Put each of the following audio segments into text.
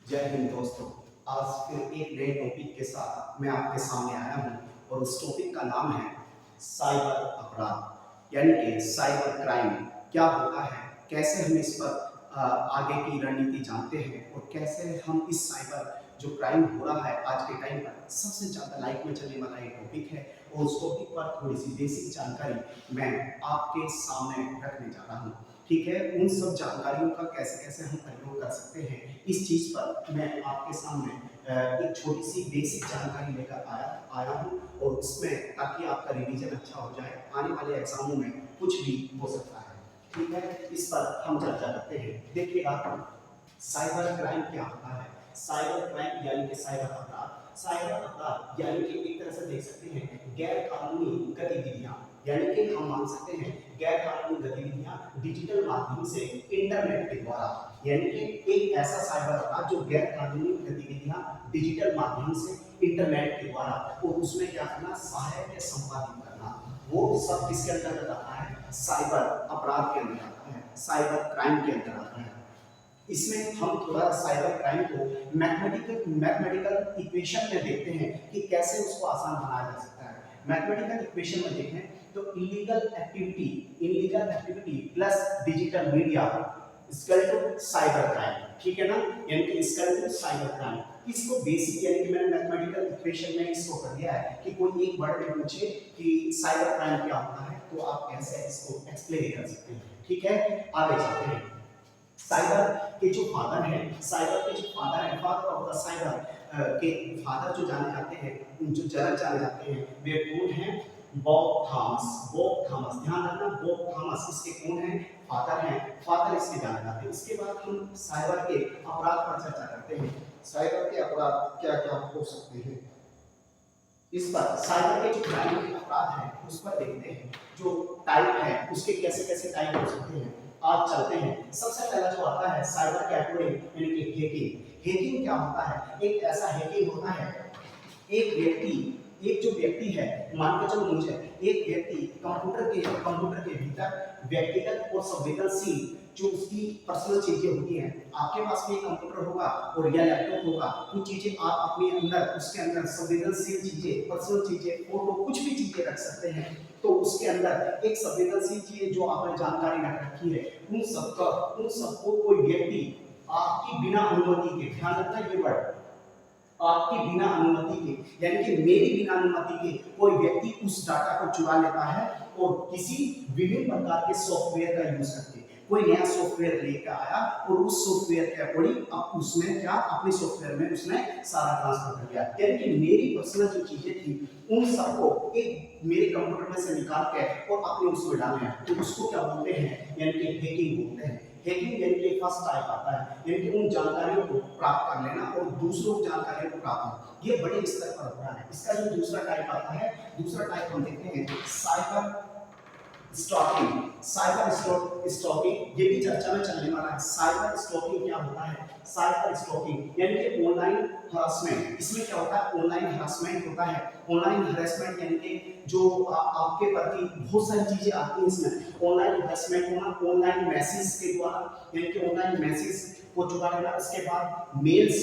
जय हिंद दोस्तों। आज फिर एक नए टॉपिक के साथ मैं आपके सामने आया हूँ और उस टॉपिक का नाम है साइबर अपराध यानी कि साइबर क्राइम। क्या होता है, कैसे हम इस पर आगे की रणनीति जानते हैं और कैसे हम इस साइबर जो क्राइम हो रहा है आज के टाइम पर सबसे ज़्यादा लाइफ में चलने वाला एक टॉपिक है और उस टॉपिक पर थोड़ी सी बेसिक जानकारी मैं आपके सामने रखने जा रहा हूँ। ठीक है, उन सब जानकारियों का कैसे कैसे हम प्रयोग कर सकते हैं इस चीज़ पर मैं आपके सामने एक छोटी सी बेसिक जानकारी लेकर आया हूँ और उसमें ताकि आपका रिवीजन अच्छा हो जाए, आने वाले एग्जामों में कुछ भी हो सकता है। ठीक है, इस पर हम चर्चा करते हैं। देखिए आप, साइबर क्राइम क्या होता है? साइबर क्राइम यानी कि साइबर अपराध। साइबर अपराध यानी कि एक तरह से देख सकते हैं गैर कानूनी गतिविधियां, यानी कि हम मान सकते हैं गैर कानूनी गतिविधियां डिजिटल माध्यम से, इंटरनेट के द्वारा। यानी कि एक ऐसा साइबर अपराध जो गैर कानूनी गतिविधियां डिजिटल माध्यम से, इंटरनेट के द्वारा, और उसमें क्या करना, सहायक या संपादित करना, वो सब किसके अंतर्गत आता है? साइबर अपराध के अंदर आता है, साइबर क्राइम के अंदर आता है। इसमें हम थोड़ा साइबर क्राइम को मैथमेटिकल इक्वेशन में देखते हैं कि कैसे उसको आसान बनाया जा सकता है। मैथमेटिकल इक्वेशन में देखें तो illegal activity plus digital media equal to cyber crime. ठीक है ना, यानी कि इक्वल टू साइबर क्राइम। इसको बेसिक यानी कि मैंने मैथमेटिकल इक्वेशन में इसको कर दिया है कि कोई एक वर्ड में पूछे कि साइबर क्राइम क्या होता है तो आप कैसे इसको एक्सप्लेन कर सकते हैं। ठीक है, आगे चलते हैं। साइबर के जो फादर हैं, फादर ऑफ द साइबर के फादर जो जाने जाते हैं, जो जनक जाने जाते हैं, वे कौन हैं? Bob Thomas. ध्यान रखना, बॉब थॉमस इसके कौन हैं? फादर हैं। फादर इसके जाने जाते हैं। इसके बाद हम साइबर के अपराध पर चर्चा करते हैं। साइबर के अपराध क्या क्या हो सकते हैं, इस पर साइबर के जो क्राइम के अपराध हैं उस पर देखते हैं। जो टाइप है उसके कैसे कैसे टाइप हो सकते हैं, आज चलते हैं। सबसे पहला जो आता है साइबर कैटगरी यानी कि हैकिंग। हैकिंग क्या होता है? एक ऐसा हैकिंग होता है, एक जो व्यक्ति है, मान के चलो मुझे एक व्यक्ति कंप्यूटर के भीतर व्यक्तिगत और संवेदनशील जो उसकी पर्सनल चीजें होती हैं, आपके पास भी एक कंप्यूटर होगा और या लैपटॉप होगा, कुछ चीजें आप अपने अंदर, उसके अंदर संवेदनशील चीजें, पर्सनल चीजें, फोटो, कुछ भी चीजें रख सकते हैं। तो उसके अंदर एक संवेदनशील चीज जो आपने जानकारी रख रखी है, उन सबको कोई व्यक्ति आपकी बिना अनुमति के, ध्यान रखना ये वर्ड, आपकी बिना अनुमति के यानी कि मेरी बिना अनुमति के कोई व्यक्ति उस डाटा को चुरा लेता है और किसी विभिन्न प्रकार के सॉफ्टवेयर का यूज करके कोई नया सॉफ्टवेयर लेकर आया और उस सॉफ्टवेयर के अकॉर्डिंग अब उसने क्या, अपने सॉफ्टवेयर में उसने सारा ट्रांसफर कर दिया। यानी कि मेरी पर्सनल जो चीजें थी उन सबको एक मेरे कंप्यूटर में से निकाल के और अपने उसमें डालना है, तो उसको क्या बोलते हैं? यानी कि हैकिंग बोलते हैं। हैकिंग यानी कि फर्स्ट टाइप आता है, यानी कि उन जानकारियों को प्राप्त कर लेना और दूसरों की जानकारियों को प्राप्त करना, ये बड़े स्तर पर होता है। इसका जो दूसरा टाइप आता है, दूसरा टाइप हम देखते हैं साइबर स्टॉकिंग। स्टॉकिंग ये भी चर्चा में चलने वाला है। साइबर स्टॉकिंग क्या होता है? साइबर स्टॉकिंग यानी कि ऑनलाइन हरासमेंट। इसमें क्या होता है? ऑनलाइन हरासमेंट होता है। ऑनलाइन हरासमेंट यानी कि जो आपके प्रति बहुत सारी चीजें आती हैं इसमें। ऑनलाइन हरासमेंट होना, ऑनलाइन मैसेज के द्वारा, यानी कि ऑनलाइन मैसेज को चुरा लेना। उसके बाद मेल्स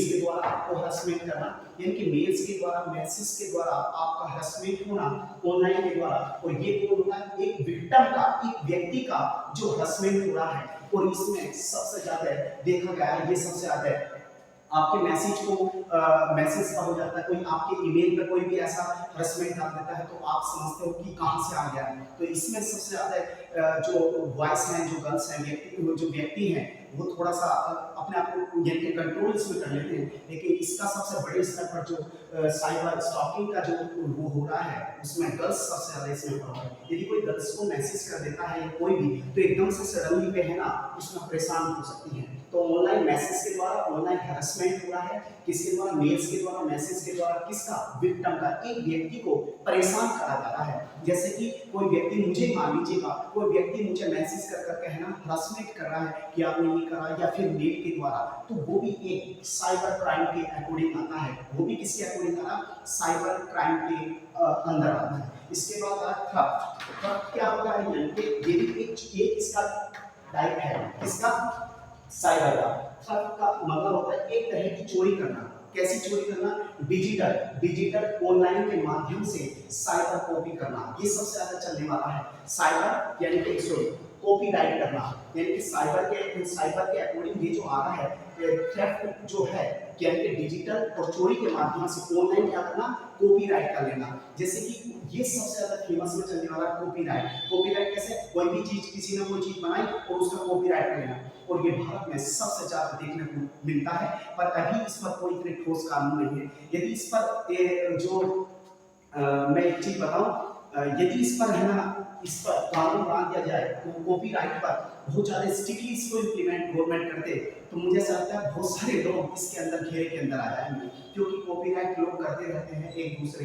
के द्वारा आपको हरासमेंट करना, यानी कि मेल्स के द्वारा, मैसेज के द्वारा आपका हरासमेंट होना ऑनलाइन के द्वारा। और ये कौन होता है? एक विक्टिम का, एक व्यक्ति का जो हरासमेंट हो रहा है। और इसमें सबसे ज्यादा देखा गया है, ये सबसे ज्यादा आपके मैसेज को मैसेज का हो जाता है, कोई आपके ईमेल पे कोई भी ऐसा हरासमेंट डाल देता है तो आप समझते हो कि कहां से आ गया। तो इसमें सबसे ज्यादा जो बॉयज हैं, जो गर्ल्स हैं, जो व्यक्ति हैं, वो थोड़ा सा अपने आप को यानी कि कंट्रोल इसमें कर लेते हैं। लेकिन इसका सबसे बड़े स्तर पर जो साइबर स्टॉकिंग का जो वो हो रहा है, उसमें गर्ल्स सबसे ज्यादा इसमें प्रभाव है। यदि कोई गर्ल्स को मैसेज कर देता है या कोई भी, तो एकदम से सडनली पे है ना, उसमें परेशान हो सकती है। तो ऑनलाइन मैसेज के द्वारा ऑनलाइन हरासमेंट हो रहा है, किसके द्वारा? मेल्स के द्वारा, मैसेज के द्वारा। किसका? विक्टिम का, एक व्यक्ति को परेशान करा जा रहा है। जैसे कि कोई व्यक्ति मुझे, मान लीजिएगा कोई व्यक्ति मुझे मैसेज कर करके है ना हरासमेंट कर रहा है कि आपने ये करा, या फिर मेल के द्वारा, तो वो भी एक साइबर क्राइम के अकॉर्डिंग आता है। वो भी किसके अकॉर्डिंग आता है? साइबर क्राइम के अंदर आता है। इसके बाद आता है क्या होता है? यानी कि ये भी एक इसका टाइप है। इसका साइबर का थेफ्ट का मतलब होता है एक तरह की चोरी करना। कैसी चोरी करना? डिजिटल डिजिटल ऑनलाइन के माध्यम से साइबर कॉपी करना, ये सबसे ज्यादा चलने वाला है। साइबर यानी कि सॉरी कॉपीराइट करना, यानी कि साइबर के अकॉर्डिंग ये जो आ रहा है थेफ्ट जो है, यानी कि डिजिटल और चोरी के माध्यम से ऑनलाइन क्या करना? कॉपीराइट कर लेना। जैसे कि ये सबसे ज्यादा फेमस में चलने वाला कॉपीराइट। कॉपीराइट कैसे? कोई भी चीज किसी ने कोई चीज बनाई और उसका कॉपीराइट कर लेना, और ये भारत में सबसे ज्यादा देखने को मिलता है। पर अभी इस पर कोई इतने ठोस कानून नहीं है। यदि इस पर मैं एक चीज बताऊं, यदि इस पर है ना, इस पर कानून बना दिया जाए तो कॉपीराइट पर बहुत ज्यादा स्ट्रिक्टली इसको इम्प्लीमेंट गवर्नमेंट करते, तो मुझे ऐसा लगता है बहुत सारे लोग इसके अंदर घेरे के अंदर आ जाएंगे, क्योंकि कॉपीराइट लोग करते रहते हैं एक दूसरे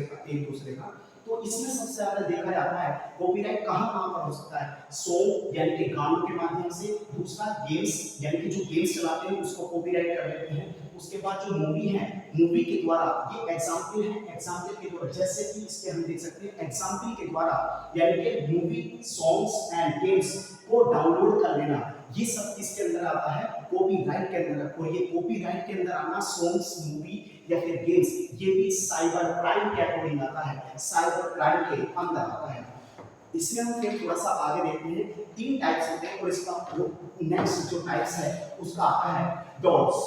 का। तो इसमें सबसे ज्यादा देखा जाता है कॉपीराइट कहाँ कहाँ पर हो सकता है? सॉन्ग यानी कि गानों के माध्यम से, दूसरा गेम्स यानी कि जो गेम्स चलाते हैं उसको कॉपीराइट कर लेते हैं, उसके बाद जो मूवी है, मूवी के द्वारा, ये एग्जाम्पल है, एग्जाम्पल के द्वारा, जैसे कि इसके हम देख सकते हैं एग्जाम्पल के द्वारा, यानी कि मूवी सॉन्ग्स एंड गेम्स को डाउनलोड कर लेना, ये सब किसके अंदर आता है? कॉपीराइट के अंदर। और ये कॉपीराइट के अंदर आना सॉन्ग्स, मूवी या फिर गेम्स, ये भी साइबर क्राइम के अकॉर्डिंग आता है, साइबर क्राइम के अंदर आता है। इसमें हम फिर थोड़ा सा आगे देखते हैं, तीन टाइप्स होते हैं, और इसका नेक्स्ट जो टाइप्स है उसका आता है डॉट्स।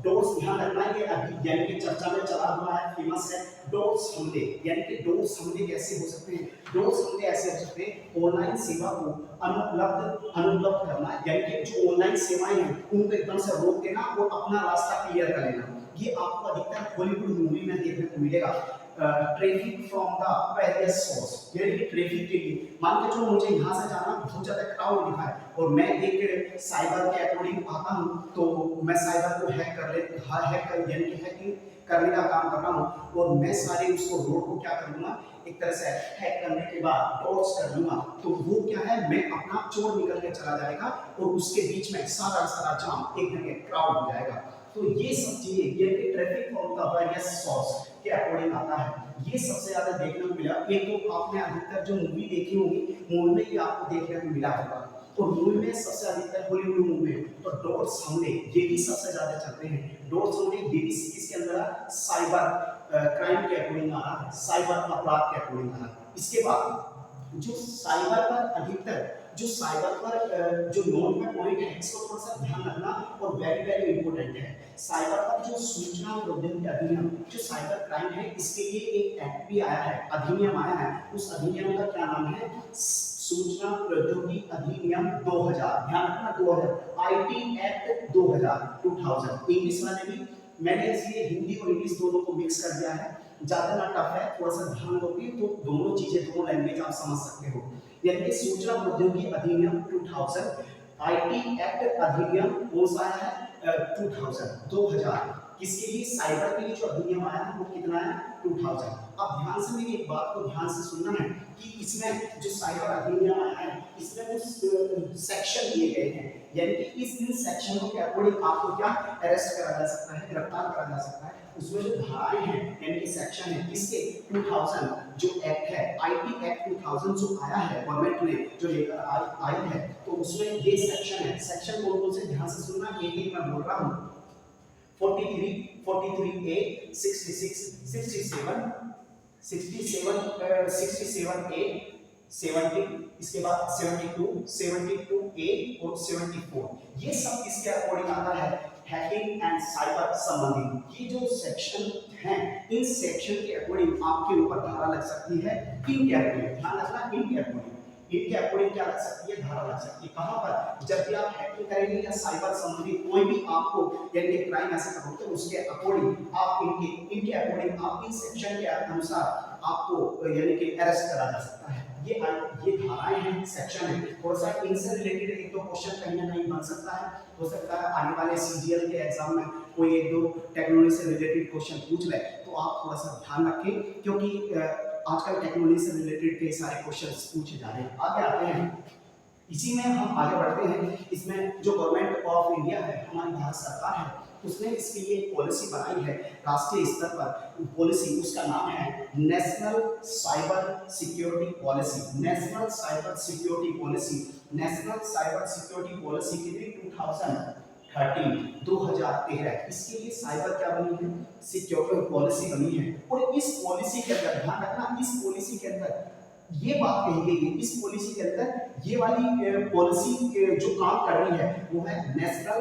डॉट्स ध्यान रखना है, अभी यानी कि चर्चा में चला हुआ है, फेमस है डॉट्स हमले। यानी कि डॉट्स हमले कैसे हो सकते हैं? डॉट्स हमले ऐसे हो सकते हैं, ऑनलाइन सेवा को अनुपलब्ध करना, यानी कि जो ऑनलाइन सेवाएं हैं उनको एकदम से रोक देना और अपना रास्ता क्लियर कर लेना। ये आपको अधिकतर हॉलीवुड मूवी में देखने को मिलेगा। Traffic from the various source, यानी कि ट्रैफिक के लिए, मान के चलो मुझे यहाँ से जाना, बहुत ज्यादा क्राउड दिखा है और मैं एक साइबर के अकॉर्डिंग आता हूँ, तो मैं साइबर को हैक कर ले हैक कर यानी कि हैकिंग करने का काम कर रहा हूँ, और मैं सारे उसको रोड को क्या कर दूंगा, एक तरह से हैक करने के बाद डॉट्स कर दूंगा, तो वो क्या है, मैं अपना चोर निकल के चला जाएगा और उसके बीच में सारा सारा जाम एक जगह क्राउड हो जाएगा। तो ये सब चीजें, ये traffic from the various source के अकॉर्डिंग आता है, ये सबसे ज्यादा देखने को मिला। एक तो आपने अधिकतर जो मूवी देखी होगी, मूवी में ये आपको देखने को मिला होगा, और मूवी में सबसे अधिकतर हॉलीवुड मूवी में तो डॉट्स हमले ये भी सबसे ज्यादा चलते हैं। डॉट्स हमले ये भी किसके अंदर है? साइबर क्राइम के अकॉर्डिंग आ रहा है, साइबर अपराध के अकॉर्डिंग आ रहा है। इसके बाद जो साइबर पर अधिकतर जो साइबर पर जो नोट में पॉइंट है, इसको थोड़ा सा ध्यान रखना और वेरी वेरी इंपॉर्टेंट है। साइबर पर जो सूचना प्रौद्योगिकी अधिनियम, जो साइबर क्राइम है, इसके लिए एक एक्ट भी आया है, अधिनियम आया है। उस अधिनियम का क्या नाम है? सूचना प्रौद्योगिकी अधिनियम 2000। ध्यान रखना 2000, आईटी एक्ट 2000 इंग्लिश वाले भी मैंने इसलिए हिंदी और इंग्लिश दोनों को मिक्स कर दिया है, ज्यादा ना टफ है, थोड़ा सा ध्यान दोगे तो दोनों चीजें, दोनों लैंग्वेज आप समझ सकते हो। यानी कि सूचना प्रौद्योगिकी अधिनियम 2000, आईटी एक्ट अधिनियम कौन सा आया है? 2000। किसके लिए? साइबर के लिए जो अधिनियम आया है वो कितना है? 2000। अब ध्यान से मेरी एक बात को ध्यान से सुनना है कि इसमें जो साइबर अधिनियम आया है, इसमें कुछ सेक्शन दिए गए हैं, यानी कि इन सेक्शनों के अकॉर्डिंग आपको क्या अरेस्ट करा जा सकता है, गिरफ्तार करा जा सकता है। उसमें जो धाराएं हैं यानी कि सेक्शन है, इसके 2000 जो एक्ट है, आईटी एक्ट 2000 जो आया है गवर्नमेंट ने जो लेकर आई है, तो उसमें ये सेक्शन है। सेक्शन कौन कौन से? ध्यान से सुनना, एक एक मैं बोल रहा हूँ। 43, 43A, 66, 67, 67A, 70, इसके बाद 72, 72A और 74, ये सब इसके अकॉर्डिंग आता है हैकिंग एंड साइबर संबंधित। ये जो सेक्शन हैं, इन सेक्शन के अकॉर्डिंग आपके ऊपर धारा लग सकती है, इनके अकॉर्डिंग ध्यान रखना, इनके अकॉर्डिंग क्या लग सकती है? धारा लग सकती है। कहां पर? जब भी आप हैकिंग करेंगे या साइबर संबंधित कोई भी आपको यानी कि क्राइम ऐसा करोगे, तो उसके अकॉर्डिंग आप इनके अकॉर्डिंग आप इन सेक्शन के अनुसार आपको यानी कि अरेस्ट करा जा सकता है। ये धाराएं हैं, सेक्शन है, थोड़ा सा इनसे रिलेटेड एक दो क्वेश्चन कहीं ना कहीं बन सकता है। हो सकता है आने वाले सीजीएल के एग्जाम में कोई एक दो टेक्नोलॉजी से रिलेटेड क्वेश्चन पूछ ले, तो आप थोड़ा सा ध्यान रखें, क्योंकि आजकल टेक्नोलॉजी से रिलेटेड कई सारे क्वेश्चंस पूछे जा रहे हैं। आगे आते हैं, इसी में हम आगे बढ़ते हैं। इसमें जो गवर्नमेंट ऑफ इंडिया है, हमारी भारत सरकार है, उसने इसके लिए एक पॉलिसी बनाई है राष्ट्रीय स्तर पर। पॉलिसी उसका नाम है national cyber security policy. National cyber security policy, national cyber security policy के लिए 2013 इसके लिए साइबर क्या बनी है, सिक्योरिटी पॉलिसी बनी है। और इस पॉलिसी के अंदर ध्यान रखना, इस पॉलिसी के अंदर ये बात कही गई है, इस पॉलिसी के अंदर ये वाली पॉलिसी जो काम कर रही है वो है national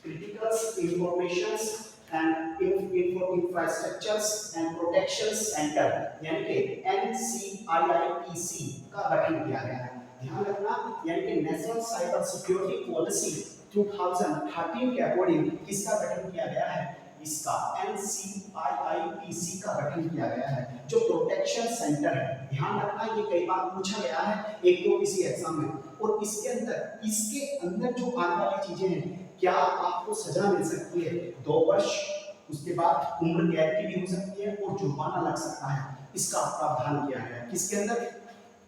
critical information and infrastructures and protection centre यानी कि NCIIPC का गठन किया गया है। ध्यान रखना, यानी कि नेशनल साइबर सिक्योरिटी पॉलिसी 2013 के अकॉर्डिंग किसका गठन किया गया है, इसका NCIIPC का गठन किया गया है, जो प्रोटेक्शन सेंटर है। ध्यान रखना, ये कई बार पूछा गया है एक तो किसी एग्जाम में। और इसके अंदर जो आने वाली चीजें हैं, क्या आपको सजा मिल सकती है 2 वर्ष, उसके बाद उम्र कैद की भी हो सकती है और जुर्माना लग सकता है, इसका प्रावधान किया गया है। किसके अंदर,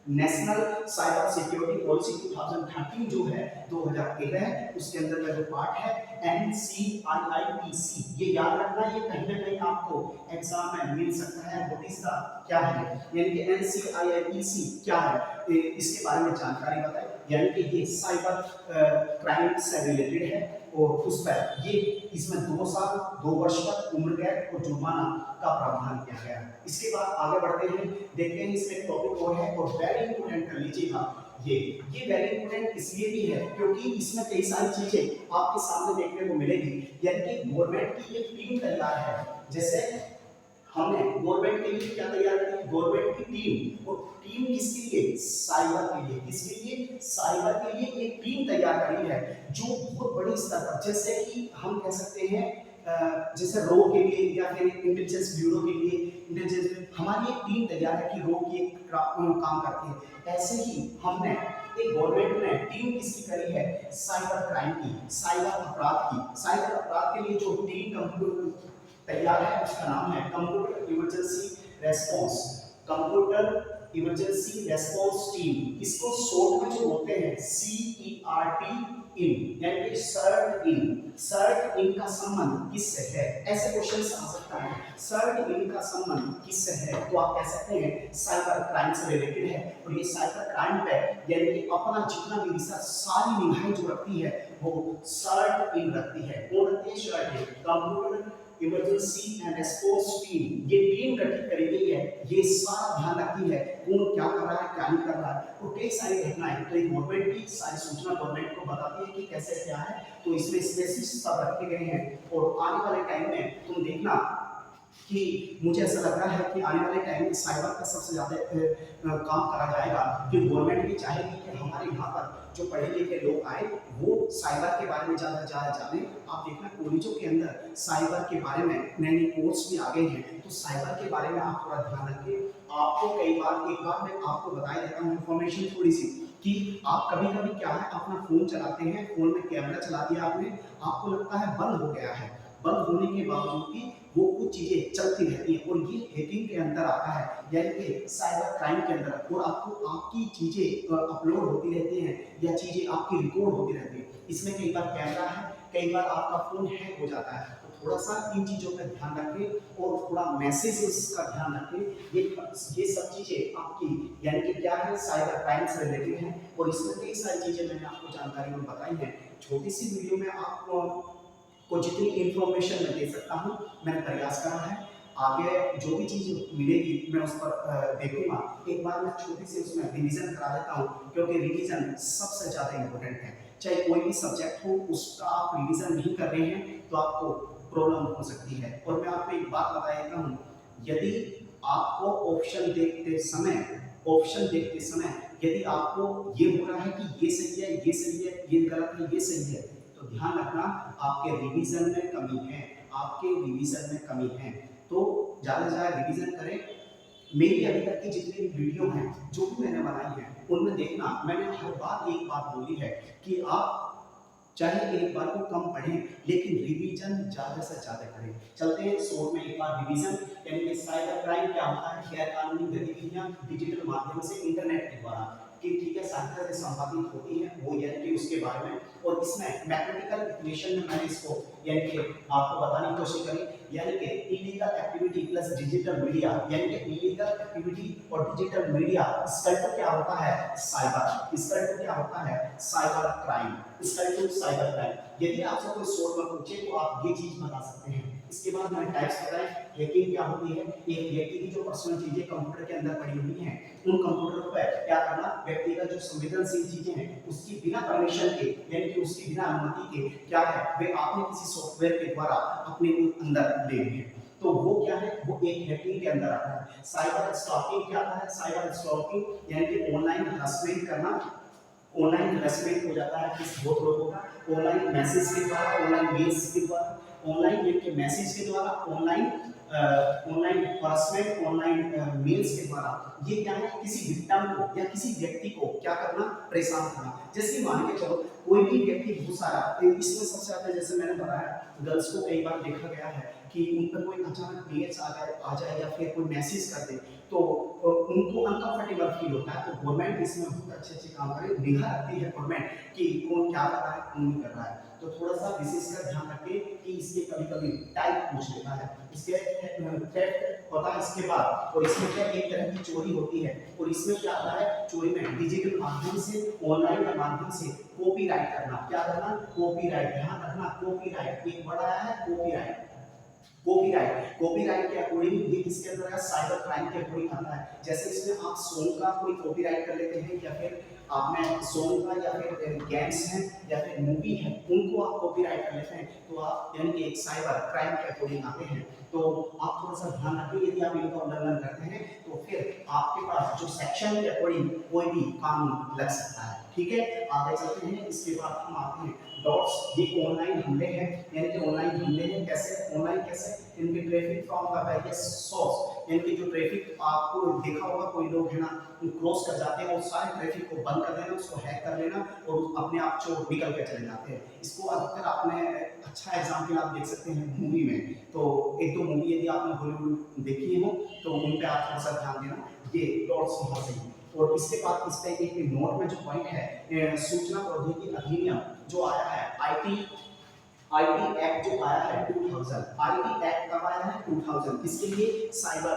नेशनल साइबर सिक्योरिटी पॉलिसी 2013 जो है 2013 है, उसके अंदर का जो पार्ट है NCIIPC। ये याद रखना, ये कहीं ना कहीं आपको एग्जाम में मिल सकता है। व्हाट इज द क्या है, यानी कि NCIIPC क्या है, इसके बारे में जानकारी बताएं। यानी कि ये साइबर क्राइम से रिलेटेड है और उस पर ये इसमें 2 साल 2 वर्ष तक उम्र कैद और जुर्माना का प्रावधान किया गया है। इसके बाद आगे बढ़ते हैं, देखते हैं इसमें एक टॉपिक और है और वेरी इंपॉर्टेंट कर लीजिएगा। ये वेरी इंपॉर्टेंट इसलिए भी है क्योंकि इसमें कई सारी चीजें आपके सामने देखने को मिलेगी। यानी कि गवर्नमेंट की एक टीम तैयार है, जैसे हमने गवर्नमेंट के लिए क्या तैयार करी, गवर्नमेंट की टीम। और टीम किसके लिए, साइबर के लिए। किसके लिए, साइबर के लिए एक टीम तैयार करी है जो बहुत बड़ी स्तर पर, जैसे कि हम कह सकते हैं जैसे रो के लिए या फिर इंटेलिजेंस ब्यूरो के लिए इंटेलिजेंस हमारी एक टीम तैयार है कि रो की एक काम करती है। ऐसे ही हमने एक गवर्नमेंट ने टीम किसकी करी है, साइबर क्राइम की, साइबर अपराध की। साइबर अपराध के लिए जो टीम कंप्यूटर तैयार है उसका नाम है computer emergency response, computer emergency response team. इसको शॉर्ट में जो बोलते हैं CERT इन, यानी कि सर्ट इन। सर्ट इन का संबंध किससे है, ऐसे क्वेश्चन आ सकता है। सर्ट इन का संबंध किससे है, तो आप कह सकते हैं साइबर क्राइम से रिलेटेड है। और ये साइबर क्राइम पे यानी कि अपना जितना भी रिसर्च सारी निगाहें जो रखती है वो सर्ट इन रखती है। कौन रखती है, CERT In, computer emergency and response team. ये टीम गठित करी गई है, ये सारा ध्यान रखती है कौन क्या कर रहा है क्या नहीं कर रहा है। और कई सारी घटनाएं तो गवर्नमेंट की सारी सूचना गवर्नमेंट को बताती है कि कैसे क्या है, तो इसमें स्पेसिफिक सब रखे गए हैं। और आने वाले टाइम में तुम देखना कि मुझे ऐसा लग रहा है कि आने वाले टाइम में साइबर का सबसे ज़्यादा काम करा जाएगा, कि गवर्नमेंट भी चाहेगी कि हमारे यहाँ पर जो पढ़े लिखे लोग आए वो साइबर के बारे में ज़्यादा जाने। आप देखना कॉलेजों के अंदर साइबर के बारे में नए नए कोर्स भी आ गए हैं, तो साइबर के बारे में आप थोड़ा ध्यान रखें। आपको कई बार एक बार मैं आपको बता देता हूँ इन्फॉर्मेशन थोड़ी सी, कि आप कभी कभी क्या है अपना फ़ोन चलाते हैं, फ़ोन में कैमरा चला दिया आपने, आपको लगता है बंद हो गया है, बंद होने के बावजूद भी वो कुछ चीजें चलती रहती हैं और ये हैकिंग के अंदर आता है, यानी कि साइबर क्राइम के अंदर। और आपको आपकी चीजें अपलोड होती रहती हैं या चीजें आपकी रिकॉर्ड होती रहती है। इसमें कई बार कैमरा है, कई बार आपका फोन हैक हो जाता है, तो थोड़ा सा इन चीजों का ध्यान रखें और थोड़ा मैसेजेस का ध्यान रखें। ये सब चीजें आपकी यानी कि क्या है, साइबर क्राइम से रिलेटेड है। और इसमें कई सारी चीजें मैंने आपको जानकारी में बताई है। छोटी सी वीडियो में आपको को जितनी इंफॉर्मेशन मैं दे सकता हूँ मैंने प्रयास करा है। आगे जो भी चीज़ मिलेगी मैं उस पर देखूंगा। एक बार मैं छोटी सी उसमें रिवीजन करा देता हूँ, क्योंकि रिवीजन सबसे ज़्यादा इम्पोर्टेंट है। चाहे कोई भी सब्जेक्ट हो, उसका आप रिवीजन नहीं कर रहे हैं तो आपको प्रॉब्लम हो सकती है। और मैं आपको एक बात बता देता हूँ, यदि आपको ऑप्शन देखते समय यदि आपको ये हो रहा है कि ये सही है, ये सही है, ये गलत है, ये सही है, तो ध्यान रखना आपके रिवीजन में कमी है, आपके रिवीजन में कमी है। तो ज़्यादा से ज़्यादा रिवीजन करें। मेरी अभी तक की जितनी भी वीडियो हैं जो भी मैंने बनाई है उनमें देखना मैंने हर बार एक बात बोली है कि आप चाहे एक बार को कम पढ़ें लेकिन रिवीजन ज़्यादा से ज़्यादा करें। चलते हैं शॉर्ट में एक बार रिवीजन, यानी कि साइबर क्राइम क्या होता है, गैर कानूनी गतिविधियां डिजिटल माध्यम से इंटरनेट के द्वारा कि ठीक है सहायता से संपादित होती है वो, यानी कि उसके बारे में और इसमें मैथमेटिकल इक्वेशन में मैंने इसको यानी कि आपको बताने की कोशिश करी, यानी कि illegal activity plus digital media, यानी कि इलीगल एक्टिविटी और डिजिटल मीडिया इसका तो क्या होता है साइबर, इसका तो क्या होता है साइबर क्राइम, इसका तो साइबर क्राइम। यदि आपसे कोई शॉर्ट में पूछे तो आप ये चीज बता सकते हैं। इसके बाद मैंने टाइप्स बताए, हैकिंग क्या होती है, एक व्यक्ति की जो पर्सनल चीजें कंप्यूटर के अंदर पड़ी हुई हैं उन कंप्यूटर पर क्या करना, व्यक्ति का जो संवेदनशील चीजें हैं उसकी बिना परमिशन के यानी कि उसकी बिना अनुमति के क्या है वे आपने किसी सॉफ्टवेयर के द्वारा अपने अंदर ले लिए, तो वो क्या है वो एक हैकिंग के अंदर आता है। साइबर स्टॉकिंग क्या आता है, साइबर स्टॉकिंग यानी कि ऑनलाइन हरासमेंट करना, ऑनलाइन हरासमेंट हो जाता है किस बहुत लोगों का ऑनलाइन मैसेज के द्वारा, ऑनलाइन मेल्स के द्वारा, ऑनलाइन के मैसेज के द्वारा, online online harassment, online mails के द्वारा। ये क्या है किसी विक्टिम को या किसी व्यक्ति को क्या करना परेशान करना। जैसे मान के चलो कोई भी व्यक्ति बहुत सारा, इसमें सबसे ज्यादा जैसे मैंने बताया गर्ल्स को कई बार देखा गया है कि उन पर कोई अचानक मेल्स आ जाए या फिर कोई मैसेज कर दे तो उनको अनकंफर्टेबल फील होता है। तो गवर्नमेंट इसमें बहुत अच्छे काम करे, निगाह रखती है गवर्नमेंट कि कौन क्या कर रहा है कौन नहीं कर रहा है। तो थोड़ा सा विशेषकर ध्यान रखें कि इसके कभी-कभी टाइप पूछ लेता है, इसके थेफ्ट होता है इसके बाद, और इसमें क्या एक तरह की चोरी होती है, और इसमें क्या आता है चोरी में डिजिटल माध्यम से ऑनलाइन के माध्यम से कॉपीराइट करना, क्या करना कॉपीराइट, ध्यान रखना कॉपीराइट एक वर्ड आया है कॉपीराइट, कॉपीराइट, कॉपीराइट के अकॉर्डिंग ये किसके अंदर है साइबर क्राइम के अकॉर्डिंग आता है। जैसे इसमें आप सॉन्ग का कोई कॉपीराइट कर लेते हैं या फिर आपने सॉन्ग का या फिर गेम्स हैं या फिर मूवी है उनको आप कॉपीराइट कर लेते हैं तो आप यानी कि एक साइबर क्राइम के अकॉर्डिंग आते हैं। तो आप थोड़ा सा ध्यान रखिए यदि आप इनका उल्लंघन करते हैं तो फिर आपके पास जो सेक्शन के अकॉर्डिंग कोई भी कानून लग सकता है। ठीक है, आगे चलते हैं। इसके बाद हम आते हैं डॉट्स, ये ऑनलाइन हमले हैं, यानी कि ऑनलाइन हमले हैं कैसे, ऑनलाइन कैसे, इनके traffic from the various source, यानी जो ट्रैफिक आपको देखा होगा कोई लोग है ना क्रॉस कर जाते हैं और सारे ट्रैफिक को बंद कर देना, उसको हैक कर लेना और अपने आप चोर निकल के चले जाते हैं। इसको अधिकतर आपने अच्छा एग्जाम्पल आप देख सकते हैं मूवी में, तो एक दो मूवी यदि आपने हॉलीवुड देखी हो तो उन पे आप थोड़ा सा ध्यान देना, ये डॉट्स वहां से। और इसके बाद इस पे एक नोट में जो पॉइंट है सूचना प्रौद्योगिकी अधिनियम जो आया है आईटी एक्ट जो आया है 2000, आईटी एक्ट कब आया है 2000, किसके लिए साइबर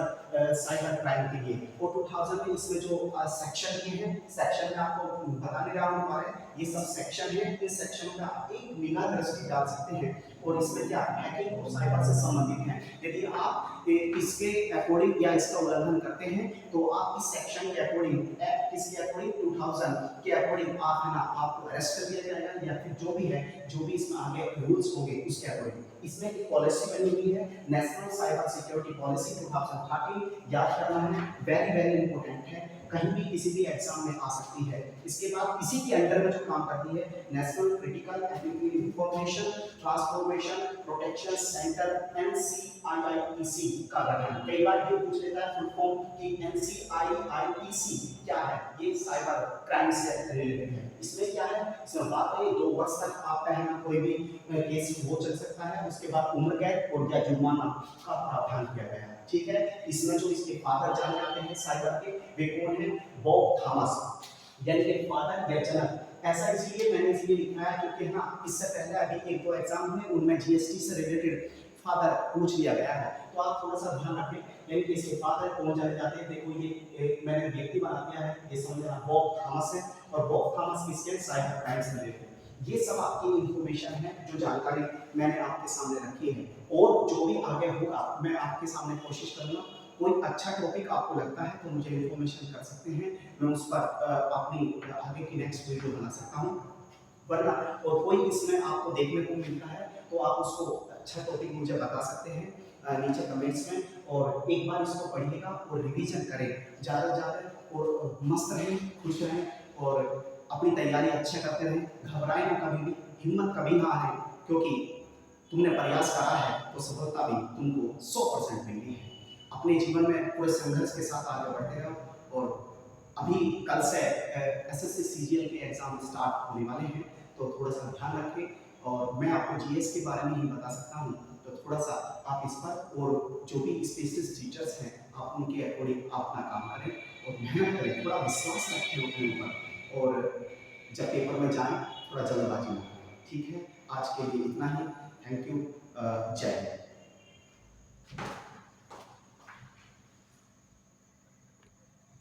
क्राइम के लिए। और 2000 में इसमें जो सेक्शन के हैं, सेक्शन में आपको बताने जा रहा हूं हमारे ये सब सेक्शन है, इस सेक्शन में आप एक निगाह दृष्टि डाल सकते हैं और इसमें क्या हैकिंग और साइबर से संबंधित है। यदि आप इसके अकॉर्डिंग या इसका उल्लंघन करते हैं तो आप इस सेक्शन के अकॉर्डिंग एक्ट किसके अकॉर्डिंग 2000 के अकॉर्डिंग आप है ना आपको अरेस्ट कर दिया जाएगा या फिर जो भी है जो भी इसमें आगे रूल्स होंगे उसके अकॉर्डिंग। इसमें एक पॉलिसी बनी हुई है नेशनल साइबर सिक्योरिटी पॉलिसी 2013, याद करना है, वेरी वेरी इंपॉर्टेंट है, कहीं भी किसी भी एग्जाम में आ सकती है। इसके बाद इसी के अंडर में जो काम करती है national critical information transformation protection centre NCIITC का गठन। कई बार ये पूछ लेता है फुल फॉर्म कि NCIITC क्या है, ये साइबर क्राइम से रिलेटेड है। इसमें क्या है, इसमें बात है 2 वर्ष तक आपका है ना कोई भी केस वो चल सकता है, उसके बाद उम्र कैद और या जुर्माना का प्रावधान किया गया है। ठीक है, इसमें जो इसके फादर जाने जाते हैं साइबर के वे कौन है, बॉब थॉमस, यानी कि फादर या जनक। ऐसा इसलिए मैंने इसलिए लिखा है क्योंकि हाँ इससे पहले अभी एक दो एग्जाम हुए उनमें जीएसटी से रिलेटेड फादर पूछ लिया गया है, तो आप थोड़ा सा ध्यान रखें। यानी कि इसके फादर कौन जाने जाते हैं, देखो ये मैंने व्यक्ति बना दिया है, ये समझना बॉब थॉमस है और बॉब थॉमस किसके साइबर क्राइम से रिलेटेड। ये सब आपकी इंफॉर्मेशन है जो जानकारी मैंने आपके सामने रखी है और जो भी आगे होगा मैं आपके सामने कोशिश करूंगा। कोई अच्छा टॉपिक आपको लगता है तो मुझे इन्फॉर्मेशन कर सकते हैं, मैं उस पर अपनी आगे की नेक्स्ट वीडियो बना सकता हूँ। वरना और कोई इसमें आपको देखने को मिलता है तो आप उसको अच्छा टॉपिक मुझे बता सकते हैं नीचे कमेंट्स में, और एक बार इसको पढ़िएगा और रिवीजन करें ज़्यादा से ज़्यादा और मस्त रहें, खुश रहें और अपनी तैयारी अच्छे करते रहें। घबराएं ना कभी भी, हिम्मत कभी ना हारें, क्योंकि तुमने प्रयास करा है तो सफलता भी तुमको 100% मिलनी है। अपने जीवन में पूरे संघर्ष के साथ आगे बढ़ते रहो। और अभी कल से एसएससी सीजीएल के एग्जाम स्टार्ट होने वाले हैं तो थोड़ा सा ध्यान रखें, और मैं आपको जीएस के बारे में ही बता सकता हूँ तो थोड़ा सा आप इस पर और जो भी स्पेशलिस्ट टीचर्स हैं आप उनके अकॉर्डिंग अपना काम करें और मेहनत करें, थोड़ा विश्वास रखें अपने ऊपर, और जब पेपर में जाएं थोड़ा जल्दबाजी ना करें। ठीक है, आज के लिए इतना ही। Thank you. जय हिंद।